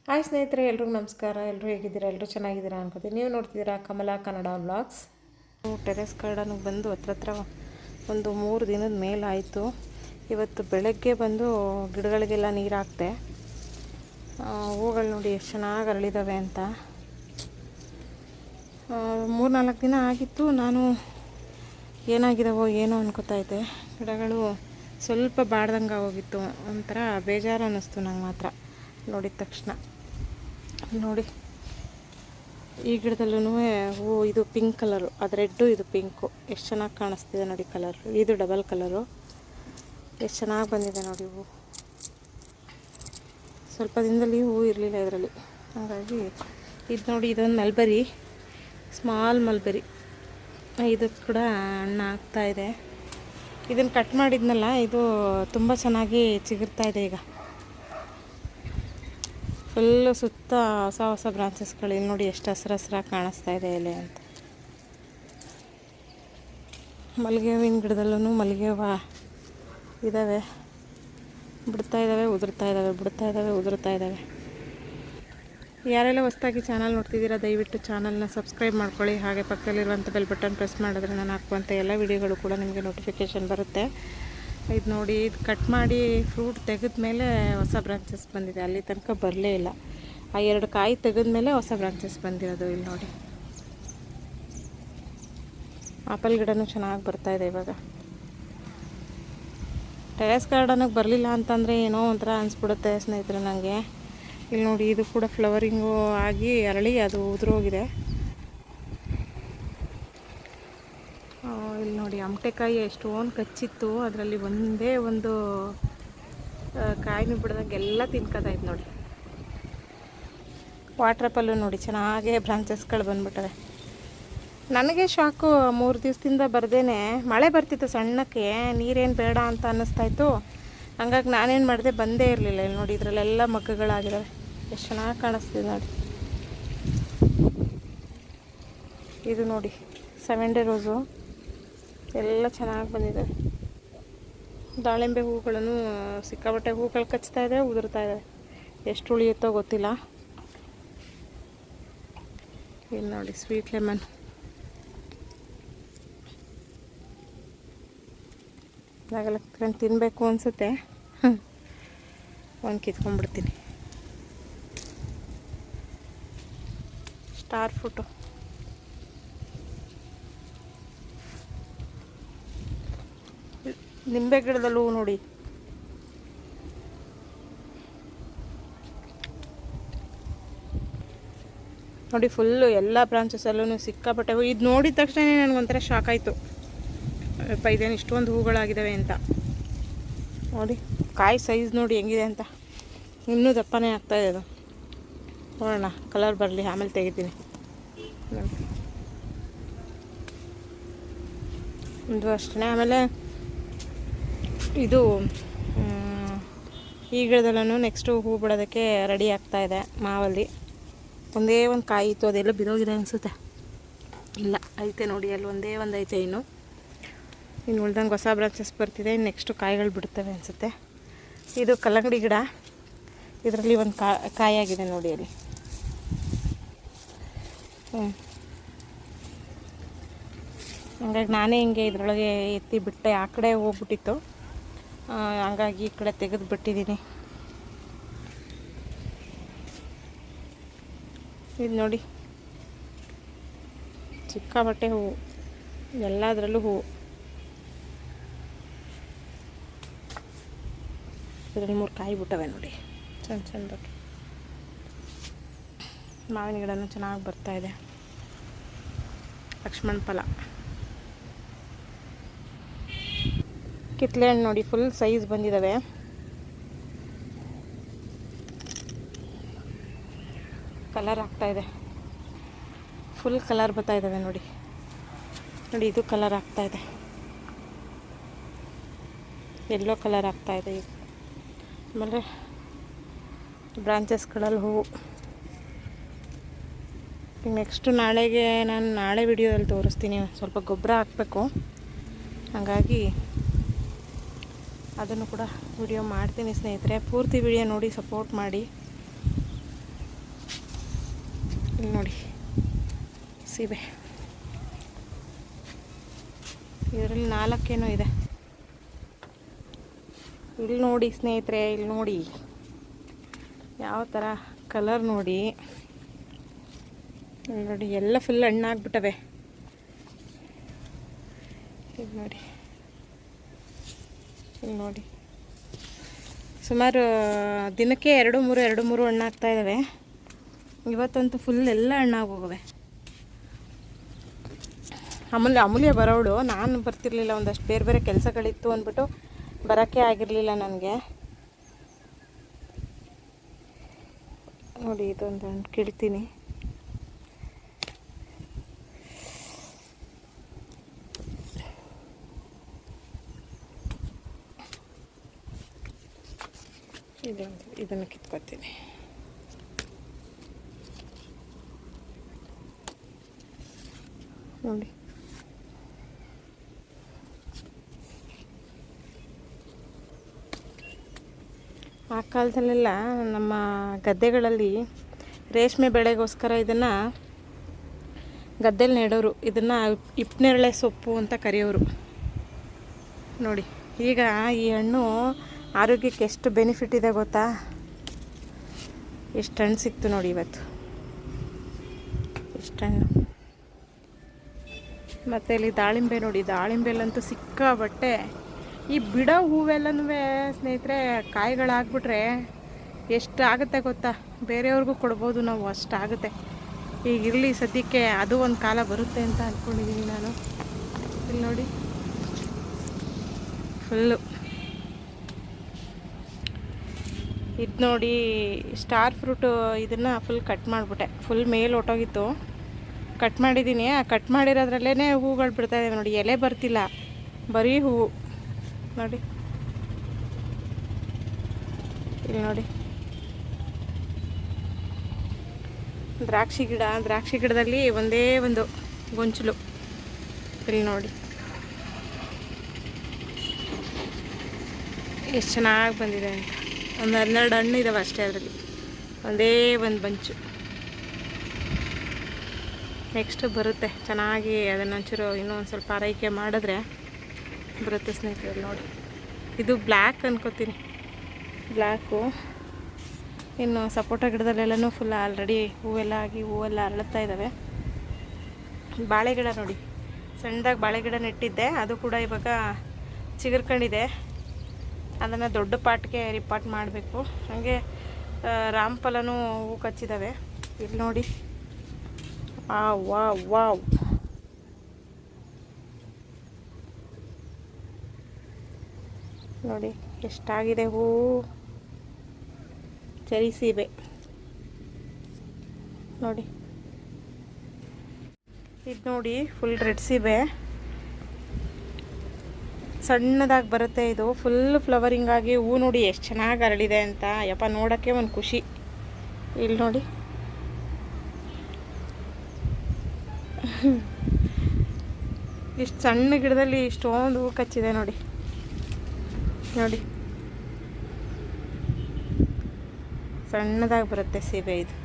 Hi ಸ್ನೇಹಿತರೆ, ಎಲ್ರಿಗೂ ನಮಸ್ಕಾರ. ಎಲ್ಲರೂ ಹೇಗಿದ್ದೀರಾ? ಎಲ್ಲರೂ ಚೆನ್ನಾಗಿದ್ದೀರಾ ಅನ್ಕೋತೀನಿ. ನೀವು ನೋಡ್ತಿದ್ದೀರಾ ಕಮಲಾ ಕನ್ನಡ ವ್ಲಾಗ್ಸ್. ಟೆರೆಸ್ ಗಾರ್ಡನ್ಗೆ ಬಂದು ಹತ್ರ ಒಂದು 3 ದಿನದ ಮೇಲಾಯಿತು. ಇವತ್ತು ಬೆಳಗ್ಗೆ ಬಂದು ಗಿಡಗಳಿಗೆಲ್ಲ ನೀರು ಹಾಕ್ತೆ. ಹೂಗಳು ನೋಡಿ ಎಷ್ಟು ಚೆನ್ನಾಗಿ ಅರಳಿದ್ದಾವೆ ಅಂತ. 3-4 ದಿನ ಆಗಿತ್ತು. ನಾನು ಏನಾಗಿದ್ದಾವೋ ಏನೋ ಅನ್ಕೋತಾ ಇದ್ದೆ. ಗಿಡಗಳು ಸ್ವಲ್ಪ ಬಾಡ್ದಂಗೆ ಹೋಗಿತ್ತು. ಒಂಥರ ಬೇಜಾರು ಅನ್ನಿಸ್ತು ನಂಗೆ ಮಾತ್ರ ನೋಡಿದ ತಕ್ಷಣ. ನೋಡಿ, ಈ ಗಿಡದಲ್ಲೂ ಹೂವು ಇದು ಪಿಂಕ್ ಕಲರು, ಅದು ರೆಡ್ಡು, ಇದು ಪಿಂಕು. ಎಷ್ಟು ಚೆನ್ನಾಗಿ ಕಾಣಿಸ್ತಿದೆ ನೋಡಿ ಕಲರ್. ಇದು ಡಬಲ್ ಕಲರು. ಎಷ್ಟು ಚೆನ್ನಾಗಿ ಬಂದಿದೆ ನೋಡಿ ಹೂವು. ಸ್ವಲ್ಪ ದಿನದಲ್ಲಿ ಹೂವು ಇರಲಿಲ್ಲ ಇದರಲ್ಲಿ, ಹಾಗಾಗಿ ಇದು ನೋಡಿ, ಇದೊಂದು ಮಲ್ಬರಿ, ಸ್ಮಾಲ್ ಮಲ್ಬರಿ. ಇದು ಕೂಡ ಹಣ್ಣು ಆಗ್ತಾಯಿದೆ. ಇದನ್ನು ಕಟ್ ಮಾಡಿದ್ನಲ್ಲ, ಇದು ತುಂಬ ಚೆನ್ನಾಗಿ ಚಿಗುರ್ತಾಯಿದೆ. ಈಗ ಫುಲ್ಲು ಸುತ್ತ ಹೊಸ ಬ್ರಾಂಚಸ್ಗಳು. ಇಲ್ಲಿ ನೋಡಿ ಎಷ್ಟು ಹಸಿರಾಗಿ ಕಾಣಿಸ್ತಾ ಇದೆ ಎಲೆ ಅಂತ. ಮಲ್ಲಿಗೆ ಹೂವಿನ ಗಿಡದಲ್ಲೂ ಮಲ್ಲಿಗೆ ಹೂವು ಇದ್ದಾವೆ. ಬಿಡ್ತಾ ಇದ್ದಾವೆ, ಉದುರ್ತಾ ಇದ್ದಾವೆ, ಬಿಡ್ತಾ ಇದ್ದಾವೆ, ಉದುರ್ತಾ ಇದ್ದಾವೆ. ಯಾರೆಲ್ಲ ಹೊಸದಾಗಿ ಚಾನಲ್ ನೋಡ್ತಿದ್ದೀರಾ, ದಯವಿಟ್ಟು ಚಾನಲ್ನ ಸಬ್ಸ್ಕ್ರೈಬ್ ಮಾಡ್ಕೊಳ್ಳಿ. ಹಾಗೆ ಪಕ್ಕದಲ್ಲಿರುವಂಥ ಬೆಲ್ ಬಟನ್ ಪ್ರೆಸ್ ಮಾಡಿದ್ರೆ ನಾನು ಹಾಕುವಂಥ ಎಲ್ಲ ವಿಡಿಯೋಗಳು ಕೂಡ ನಿಮಗೆ ನೋಟಿಫಿಕೇಷನ್ ಬರುತ್ತೆ. ಇದು ನೋಡಿ, ಇದು ಕಟ್ ಮಾಡಿ ಫ್ರೂಟ್ ತೆಗೆದ ಮೇಲೆ ಹೊಸ ಬ್ರಾಂಚಸ್ ಬಂದಿದೆ. ಅಲ್ಲಿ ತನಕ ಬರಲೇ ಇಲ್ಲ. ಆ 2 ಕಾಯಿ ತೆಗೆದ ಮೇಲೆ ಹೊಸ ಬ್ರಾಂಚಸ್ ಬಂದಿರೋದು. ಇಲ್ಲಿ ನೋಡಿ, ಆಪಲ್ ಗಿಡನೂ ಚೆನ್ನಾಗಿ ಬರ್ತಾಯಿದೆ ಇವಾಗ. ಟೆರೆಸ್ ಗಾರ್ಡನಿಗೆ ಬರಲಿಲ್ಲ ಅಂತಂದರೆ ಏನೋ ಒಂಥರ ಅನಿಸ್ಬಿಡುತ್ತೆ ಸ್ನೇಹಿತರೆ ನನಗೆ. ಇಲ್ಲಿ ನೋಡಿ, ಇದು ಕೂಡ ಫ್ಲವರಿಂಗು ಆಗಿ ಅರಳಿ ಅದು ಉದುರೋಗಿದೆ. ಇಲ್ಲಿ ನೋಡಿ, ಅಮಟೆಕಾಯಿ ಎಷ್ಟೊಂದು ಕಚ್ಚಿತ್ತು. ಅದರಲ್ಲಿ ಒಂದೇ ಒಂದು ಕಾಯಿನೂ ಬಿಡ್ದಂಗೆ ಎಲ್ಲ ತಿನ್ಕೋತಾಯಿತ್ತು ನೋಡಿ. ವಾಟರ್ ಪಲ್ಲು ನೋಡಿ, ಚೆನ್ನಾಗೇ ಬ್ರಾಂಚಸ್ಗಳು ಬಂದ್ಬಿಟ್ಟವೆ. ನನಗೆ ಶಾಕು, 3 ದಿವಸದಿಂದ ಬರ್ದೇನೆ ಮಳೆ ಬರ್ತಿತ್ತು ಸಣ್ಣಕ್ಕೆ, ನೀರೇನು ಬೇಡ ಅಂತ ಅನ್ನಿಸ್ತಾಯಿತ್ತು. ಹಂಗಾಗಿ ನಾನೇನು ಮಾಡಿದೆ, ಬಂದೇ ಇರಲಿಲ್ಲ. ಇಲ್ಲಿ ನೋಡಿ, ಇದರಲ್ಲೆಲ್ಲ ಮಗ್ಗುಗಳಾಗಿದ್ದಾವೆ. ಎಷ್ಟು ಚೆನ್ನಾಗಿ ಕಾಣಿಸ್ತಿದೆ ನೋಡಿ. ಇದು ನೋಡಿ, 7 ಡೇ ರೋಸು ಎಲ್ಲ ಚೆನ್ನಾಗಿ ಬಂದಿದೆ. ದಾಳಿಂಬೆ ಹೂಗಳನ್ನು ಸಿಕ್ಕಾಪಟ್ಟೆ ಹೂಗಳು ಕಚ್ತಾ ಇದೆ, ಉದುರ್ತಾ ಇದೆ. ಎಷ್ಟು ಉಳಿಯುತ್ತೋ ಗೊತ್ತಿಲ್ಲ. ಇಲ್ಲಿ ನೋಡಿ, ಸ್ವೀಟ್ ಲೆಮನ್. ಇದಾಗೆಲ್ಲ ತಿನ್ನಬೇಕು ಅನಿಸುತ್ತೆ. ಒಂದು ಕಿತ್ಕೊಂಡ್ಬಿಡ್ತೀನಿ. Star fruit. ನಿಂಬೆ ಗಿಡದಲ್ಲೂ ನೋಡಿ, ನೋಡಿ ಫುಲ್ಲು ಎಲ್ಲ ಬ್ರಾಂಚಸಲ್ಲೂ ಸಿಕ್ಕಾಪಟ್ಟೆ ಹೂ. ಇದು ನೋಡಿದ ತಕ್ಷಣ ನನಗೊಂಥರ ಶಾಕ್ ಆಯಿತು. ಇದೇನು ಇಷ್ಟೊಂದು ಹೂಗಳಾಗಿದ್ದಾವೆ ಅಂತ. ನೋಡಿ, ಕಾಯಿ ಸೈಜ್ ನೋಡಿ ಹೆಂಗಿದೆ ಅಂತ. ಇನ್ನೂ ದಪ್ಪನೇ ಆಗ್ತಾಯಿದೆ ಅದು. ನೋಡೋಣ, ಕಲರ್ ಬರಲಿ, ಆಮೇಲೆ ತೆಗಿತೀನಿ. ಒಂದು ಅಷ್ಟೇ. ಆಮೇಲೆ ಇದು ಈ ಗಿಡದಲ್ಲೂ ನೆಕ್ಸ್ಟು ಹೂ ಬಿಡೋದಕ್ಕೆ ರೆಡಿ ಆಗ್ತಾಯಿದೆ. ಮಾವಲ್ಲಿ ಒಂದೇ ಒಂದು ಕಾಯಿ ಇತ್ತು, ಅದೆಲ್ಲ ಬಿದೋಗಿದೆ ಅನಿಸುತ್ತೆ. ಇಲ್ಲ, ಐತೆ ನೋಡಿ, ಅಲ್ಲಿ ಒಂದೇ ಒಂದು ಐತೆ. ಇನ್ನು ಉಳ್ದಂಗೆ ಹೊಸ ಬ್ರಾಂಚಸ್ ಬರ್ತಿದೆ. ನೆಕ್ಸ್ಟು ಕಾಯಿಗಳು ಬಿಡ್ತವೆ ಅನಿಸುತ್ತೆ. ಇದು ಕಲ್ಲಂಗಡಿ ಗಿಡ. ಇದರಲ್ಲಿ ಒಂದು ಕಾಯಾಗಿದೆ ನೋಡಿ ಅಲ್ಲಿ. ಹಂಗಾಗಿ ನಾನೇ ಹಿಂಗೆ ಇದರೊಳಗೆ ಎತ್ತಿ ಬಿಟ್ಟೆ. ಆ ಕಡೆ ಹೋಗ್ಬಿಟ್ಟಿತ್ತು, ಹಂಗಾಗಿ ಈ ಕಡೆ ತೆಗೆದು ಬಿಟ್ಟಿದ್ದೀನಿ. ಇದು ನೋಡಿ, ಸಿಕ್ಕಾಪಟ್ಟೆ ಹೂವು, ಎಲ್ಲದರಲ್ಲೂ ಹೂವು. ಇದರಲ್ಲಿ 3 ಕಾಯಿ ಬಿಟ್ಟವೆ ನೋಡಿ, ಸಣ್ಣ. ಮಾವಿನ ಗಿಡನೂ ಚೆನ್ನಾಗಿ ಬರ್ತಾಯಿದೆ. ಲಕ್ಷ್ಮಣ ಫಲ. ಕಿತ್ಲೆ ಹಣ್ಣು ನೋಡಿ, ಫುಲ್ ಸೈಜ್ ಬಂದಿದ್ದಾವೆ. ಕಲರ್ ಆಗ್ತಾಯಿದೆ, ಫುಲ್ ಕಲರ್ ಬರ್ತಾಯಿದ್ದಾವೆ ನೋಡಿ. ಇದು ಕಲರ್ ಆಗ್ತಾಯಿದೆ, ಯೆಲ್ಲೋ ಕಲರ್ ಆಗ್ತಾಯಿದೆ. ಈಗ ಆಮೇಲೆ ಬ್ರಾಂಚಸ್ಗಳಲ್ಲಿ ಹೂವು. ಈಗ ನೆಕ್ಸ್ಟು ನಾನು ನಾಳೆ ವಿಡಿಯೋದಲ್ಲಿ ತೋರಿಸ್ತೀನಿ. ಸ್ವಲ್ಪ ಗೊಬ್ಬರ ಹಾಕಬೇಕು, ಹಾಗಾಗಿ ಅದನ್ನು ಕೂಡ ವಿಡಿಯೋ ಮಾಡ್ತೀನಿ ಸ್ನೇಹಿತರೆ. ಪೂರ್ತಿ ವಿಡಿಯೋ ನೋಡಿ ಸಪೋರ್ಟ್ ಮಾಡಿ. ಇಲ್ಲಿ ನೋಡಿ ಸೀಬೆ, ಇದರಲ್ಲಿ 4 ಏನೋ ಇದೆ. ಇಲ್ಲಿ ನೋಡಿ ಸ್ನೇಹಿತರೆ, ಇಲ್ಲಿ ನೋಡಿ ಯಾವ ಥರ ಕಲರ್ ನೋಡಿ. ಇಲ್ಲಿ ನೋಡಿ ಎಲ್ಲ ಫುಲ್ ಹಣ್ಣಾಗ್ಬಿಟ್ಟವೆ. ಇಲ್ಲಿ ನೋಡಿ, ಇಲ್ಲಿ ನೋಡಿ ಸುಮಾರು ದಿನಕ್ಕೆ 2-3 ಹಣ್ಣಾಗ್ತಾ ಇದ್ದಾವೆ. ಇವತ್ತಂತೂ ಫುಲ್ ಎಲ್ಲ ಹಣ್ಣಾಗೋಗವೆ. ಅಮೂಲ್ಯ ಬರೋಳು, ನಾನು ಬರ್ತಿರ್ಲಿಲ್ಲ, ಒಂದಷ್ಟು ಬೇರೆ ಬೇರೆ ಕೆಲಸಗಳಿತ್ತು ಅಂದ್ಬಿಟ್ಟು ಬರೋಕ್ಕೆ ಆಗಿರಲಿಲ್ಲ ನನಗೆ. ನೋಡಿ ಇದೊಂದು ಹಣ್ಣು ಕೀಳ್ತೀನಿ. ಇದನ್ನು ಕಿತ್ಕೊತೀನಿ. ನೋಡಿ ಆ ಕಾಲದಲ್ಲೆಲ್ಲ ನಮ್ಮ ಗದ್ದೆಗಳಲ್ಲಿ ರೇಷ್ಮೆ ಬೆಳೆಗೋಸ್ಕರ ಇದನ್ನು ಗದ್ದೆಯಲ್ಲಿ ನೆಡೋರು. ಇದನ್ನು ಹಿಪ್ಪನೇರಳೆ ಸೊಪ್ಪು ಅಂತ ಕರೆಯೋರು. ನೋಡಿ ಈಗ ಈ ಹಣ್ಣು ಆರೋಗ್ಯಕ್ಕೆ ಎಷ್ಟು ಬೆನಿಫಿಟ್ ಇದೆ ಗೊತ್ತಾ. ಎಷ್ಟು ಹಣ್ಣು ಸಿಕ್ತು ನೋಡಿ ಇವತ್ತು, ಎಷ್ಟು ಹಣ್ಣು. ಮತ್ತು ಇಲ್ಲಿ ದಾಳಿಂಬೆ ನೋಡಿ, ದಾಳಿಂಬೆಲ್ಲಂತೂ ಸಿಕ್ಕಾಬಟ್ಟೆ. ಈ ಬಿಡೋ ಹೂವೆಲ್ಲನೂ ಸ್ನೇಹಿತರೆ ಕಾಯಿಗಳಾಗ್ಬಿಟ್ರೆ ಎಷ್ಟು ಆಗುತ್ತೆ ಗೊತ್ತಾ, ಬೇರೆಯವ್ರಿಗೂ ಕೊಡ್ಬೋದು ನಾವು, ಅಷ್ಟಾಗುತ್ತೆ. ಈಗ ಇರಲಿ ಸದ್ಯಕ್ಕೆ, ಅದು ಒಂದು ಕಾಲ ಬರುತ್ತೆ ಅಂತ ಅಂದ್ಕೊಂಡಿದ್ದೀನಿ ನಾನು. ಇಲ್ಲಿ ನೋಡಿ ಫುಲ್ಲು. ಇದು ನೋಡಿ ಸ್ಟಾರ್ ಫ್ರೂಟು, ಇದನ್ನು ಫುಲ್ ಕಟ್ ಮಾಡಿಬಿಟ್ಟೆ. ಫುಲ್ ಮೇಲೆ ಹೊಟ್ಟೋಗಿತ್ತು, ಕಟ್ ಮಾಡಿದ್ದೀನಿ. ಆ ಕಟ್ ಮಾಡಿರೋದ್ರಲ್ಲೇ ಹೂಗಳು ಬಿಡ್ತಾಯಿದ್ದಾವೆ ನೋಡಿ. ಎಲೆ ಬರ್ತಿಲ್ಲ, ಬರೀ ಹೂವು ನೋಡಿ. ಇಲ್ಲಿ ನೋಡಿ ದ್ರಾಕ್ಷಿ ಗಿಡದಲ್ಲಿ ಒಂದೇ ಒಂದು ಗೊಂಚಲು. ಇಲ್ಲಿ ನೋಡಿ ಎಷ್ಟು ಚೆನ್ನಾಗಿ ಬಂದಿದೆ ಅಂತ. ಒಂದು 12 ಹಣ್ಣು ಇದ್ದಾವೆ ಅಷ್ಟೇ ಅದರಲ್ಲಿ, ಒಂದೇ ಒಂದು ಬಂಚು. ನೆಕ್ಸ್ಟ್ ಬರುತ್ತೆ ಚೆನ್ನಾಗಿ. ಅದನ್ನೊಂಚೂರು ಇನ್ನೂ ಒಂದು ಸ್ವಲ್ಪ ಆರೈಕೆ ಮಾಡಿದ್ರೆ ಬರುತ್ತೆ ಸ್ನೇಹಿತರೆ. ನೋಡಿ ಇದು ಬ್ಲ್ಯಾಕ್ ಅನ್ಕೋತೀನಿ, ಬ್ಲ್ಯಾಕು. ಇನ್ನು ಸಪೋಟ ಗಿಡದಲ್ಲೆಲ್ಲನೂ ಫುಲ್ ಆಲ್ರೆಡಿ ಹೂವೆಲ್ಲ ಆಗಿ ಹೂವೆಲ್ಲ ಅರಳುತ್ತಾ ಇದ್ದಾವೆ. ಬಾಳೆ ಗಿಡ ನೋಡಿ, ಸಣ್ಣದಾಗಿ ಬಾಳೆ ಗಿಡ ನೆಟ್ಟಿದ್ದೆ, ಅದು ಕೂಡ ಇವಾಗ ಚಿಗುರ್ಕೊಂಡಿದೆ. ಅದನ್ನು ದೊಡ್ಡ ಪಾಟ್ಗೆ ರಿಪಾಟ್ ಮಾಡಬೇಕು. ಹಾಗೆ ರಾಮಫಲನೂ ಹೂ ಕಚ್ಚಿದ್ದಾವೆ. ಇಲ್ಲಿ ನೋಡಿ, ವಾವ್ ನೋಡಿ ಎಷ್ಟಾಗಿದೆ ಹೂವು. ಚೆರಿ ಸೀಬೆ ನೋಡಿ, ಇದು ನೋಡಿ ಫುಲ್ ರೆಡ್ ಸೀಬೆ, ಸಣ್ಣದಾಗಿ ಬರುತ್ತೆ. ಇದು ಫುಲ್ ಫ್ಲವರಿಂಗ್ ಆಗಿ ಹೂ ನೋಡಿ ಎಷ್ಟು ಚೆನ್ನಾಗಿ ಅರಳಿದೆ ಅಂತ. ಯಪ್ಪ ನೋಡೋಕ್ಕೆ ಒಂದು ಖುಷಿ. ಇಲ್ಲಿ ನೋಡಿ ಇಷ್ಟು ಸಣ್ಣ ಗಿಡದಲ್ಲಿ ಇಷ್ಟೊಂದು ಹೂ ಕಚ್ಚಿದೆ ನೋಡಿ. ನೋಡಿ ಸಣ್ಣದಾಗಿ ಬರುತ್ತೆ ಸೀಬೆ ಇದು.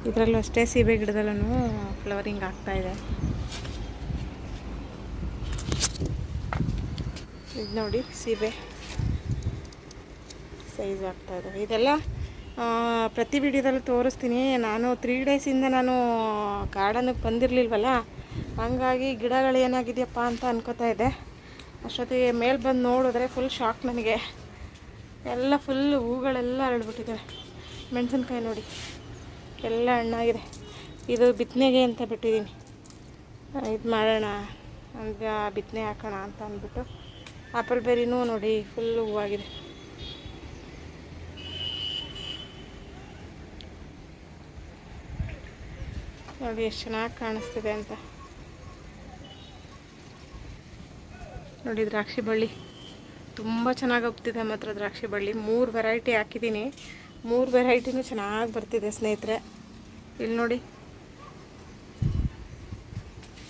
ಇದರಲ್ಲೂ ಅಷ್ಟೇ ಸೀಬೆ ಗಿಡದಲ್ಲೂ ಫ್ಲವರಿಂಗ್ ಆಗ್ತಾಯಿದೆ. ಇದು ನೋಡಿ ಸೀಬೆ ಸೈಜ್ ಆಗ್ತಾಯಿದೆ. ಇದೆಲ್ಲ ಪ್ರತಿ ವಿಡಿಯೋದಲ್ಲಿ ತೋರಿಸ್ತೀನಿ. ನಾನು 3 ಡೇಸಿಂದ ನಾನು ಗಾರ್ಡನಿಗೆ ಬಂದಿರಲಿಲ್ವಲ್ಲ, ಹಂಗಾಗಿ ಗಿಡಗಳು ಏನಾಗಿದೆಯಪ್ಪ ಅಂತ ಅನ್ಕೋತಾ ಇದ್ದೆ. ಅಷ್ಟೊತ್ತಿಗೆ ಮೇಲೆ ಬಂದು ನೋಡಿದ್ರೆ ಫುಲ್ ಶಾಕ್ ನನಗೆ. ಎಲ್ಲ ಫುಲ್ ಹೂಗಳೆಲ್ಲ ಅರಳ್ಬಿಟ್ಟಿದ್ದಾವೆ. ಮೆಣಸಿನ್ಕಾಯಿ ನೋಡಿ ಎಲ್ಲ ಹಣ್ಣಾಗಿದೆ. ಇದು ಬಿತ್ತನೆಗೆ ಅಂತ ಬಿಟ್ಟಿದ್ದೀನಿ, ಇದು ಮಾಡೋಣ ಅಂತ, ಬಿತ್ತನೆ ಹಾಕೋಣ ಅಂತ ಅಂದ್ಬಿಟ್ಟು. ಆಪಲ್ ಬೆರಿನೂ ನೋಡಿ ಫುಲ್ ಹೂವಾಗಿದೆ. ನೋಡಿ ಎಷ್ಟು ಚೆನ್ನಾಗಿ ಕಾಣಿಸ್ತಿದೆ ಅಂತ. ನೋಡಿ ದ್ರಾಕ್ಷಿ ಬಳ್ಳಿ ತುಂಬ ಚೆನ್ನಾಗಿ ಹೋಗ್ತಿದೆ ಮಾತ್ರ. ದ್ರಾಕ್ಷಿ ಬಳ್ಳಿ 3 ವೆರೈಟಿ ಹಾಕಿದ್ದೀನಿ, 3 ವೆರೈಟಿನೂ ಚೆನ್ನಾಗಿ ಬರ್ತಿದೆ ಸ್ನೇಹಿತರೆ. ಇಲ್ಲಿ ನೋಡಿ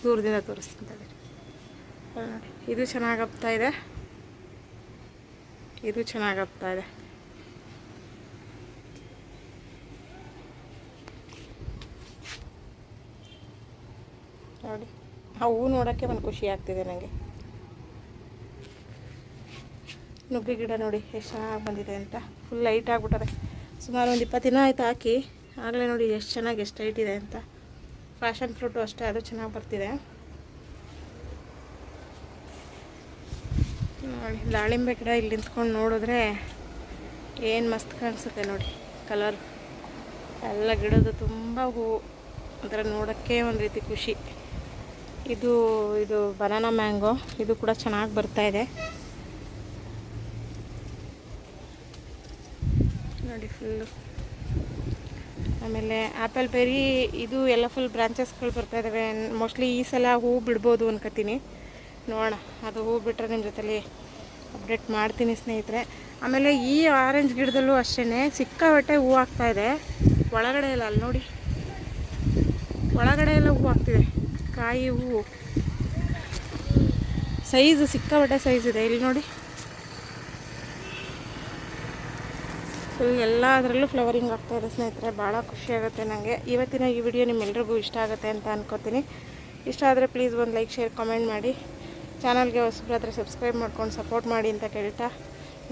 ದೂರದಿಂದ ತೋರಿಸ್ತೀನಿ ನೋಡಿ, ಇದು ಚೆನ್ನಾಗಿ ಹಬ್ತಾ ಇದೆ. ಇದು ಚೆನ್ನಾಗಿ ಆಗ್ತಾ ಇದೆ. ನೋಡಿ ಆ ಹೂವು ನೋಡೋಕ್ಕೆ ಒಂದು ಖುಷಿ ಆಗ್ತಿದೆ ನನಗೆ. ನುಗ್ಗೆ ಗಿಡ ನೋಡಿ ಎಷ್ಟು ಚೆನ್ನಾಗಿ ಬಂದಿದೆ ಅಂತ. ಫುಲ್ ಲೈಟ್ ಆಗಿಬಿಟ್ಟದೆ. ಸುಮಾರು ಒಂದು 20 ದಿನ ಆಯಿತು ಹಾಕಿ. ಆಗಲೇ ನೋಡಿ ಎಷ್ಟು ಚೆನ್ನಾಗಿ ಎಷ್ಟು ಲೈಟ್ ಇದೆ ಅಂತ. ಫ್ಯಾಷನ್ ಫ್ರೂಟು ಅಷ್ಟೇ, ಅದು ಚೆನ್ನಾಗಿ ಬರ್ತಿದೆ ನೋಡಿ. ದಾಳಿಂಬೆ ಗಿಡ ಇಲ್ಲಿ ನಿಂತ್ಕೊಂಡು ನೋಡಿದ್ರೆ ಏನು ಮಸ್ತ್ ಕಾಣಿಸುತ್ತೆ ನೋಡಿ. ಕಲರ್ ಎಲ್ಲ ಗಿಡದ್ದು ತುಂಬ ಹೂವು, ಅದರ ನೋಡೋಕ್ಕೆ ಒಂದು ರೀತಿ ಖುಷಿ. ಇದು ಬನಾನಾ ಮ್ಯಾಂಗೋ, ಇದು ಕೂಡ ಚೆನ್ನಾಗಿ ಬರ್ತಾಯಿದೆ ನೋಡಿ ಫುಲ್ಲು. ಆಮೇಲೆ ಆ್ಯಪಲ್ ಬೆರಿ, ಇದು ಎಲ್ಲ ಫುಲ್ ಬ್ರಾಂಚಸ್ಗಳು ಬರ್ತಾಯಿದ್ದಾವೆ. ಮೋಸ್ಟ್ಲಿ ಈ ಸಲ ಹೂವು ಬಿಡ್ಬೋದು ಅನ್ಕೋತೀನಿ. ನೋಡೋಣ, ಅದು ಹೂವು ಬಿಟ್ಟರೆ ನಿಮ್ಮ ಜೊತೆಲಿ ಅಪ್ಡೇಟ್ ಮಾಡ್ತೀನಿ ಸ್ನೇಹಿತರೆ. ಆಮೇಲೆ ಈ ಆರೆಂಜ್ ಗಿಡದಲ್ಲೂ ಅಷ್ಟೇ ಸಿಕ್ಕಾಪಟ್ಟೆ ಹೂವು ಆಗ್ತಾಯಿದೆ. ಒಳಗಡೆ ಎಲ್ಲ ಅಲ್ಲಿ ನೋಡಿ, ಒಳಗಡೆ ಎಲ್ಲ ಹೂವು ಆಗ್ತಿದೆ. ಕಾಯಿ ಹೂವು ಸೈಜ್ ಸಿಕ್ಕಾಪಟ್ಟೆ ಸೈಜ್ ಇದೆ. ಇಲ್ಲಿ ನೋಡಿ ಫುಲ್ ಎಲ್ಲದರಲ್ಲೂ ಫ್ಲವರಿಂಗ್ ಆಗ್ತಾಯಿದೆ ಸ್ನೇಹಿತರೆ. ಭಾಳ ಖುಷಿಯಾಗುತ್ತೆ ನನಗೆ. ಇವತ್ತಿನ ಈ ವಿಡಿಯೋ ನಿಮ್ಮೆಲ್ರಿಗೂ ಇಷ್ಟ ಆಗುತ್ತೆ ಅಂತ ಅನ್ಕೋತೀನಿ. ಇಷ್ಟ ಆದರೆ ಪ್ಲೀಸ್ ಒಂದು ಲೈಕ್, ಶೇರ್, ಕಮೆಂಟ್ ಮಾಡಿ. ಚಾನಲ್ಗೆ ಹೊಸಬರಾದರೆ ಸಬ್ಸ್ಕ್ರೈಬ್ ಮಾಡ್ಕೊಂಡು ಸಪೋರ್ಟ್ ಮಾಡಿ ಅಂತ ಕೇಳ್ತಾ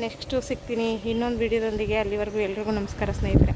ನೆಕ್ಸ್ಟು ಸಿಗ್ತೀನಿ ಇನ್ನೊಂದು ವಿಡಿಯೋದೊಂದಿಗೆ. ಅಲ್ಲಿವರೆಗೂ ಎಲ್ರಿಗೂ ನಮಸ್ಕಾರ ಸ್ನೇಹಿತರೆ.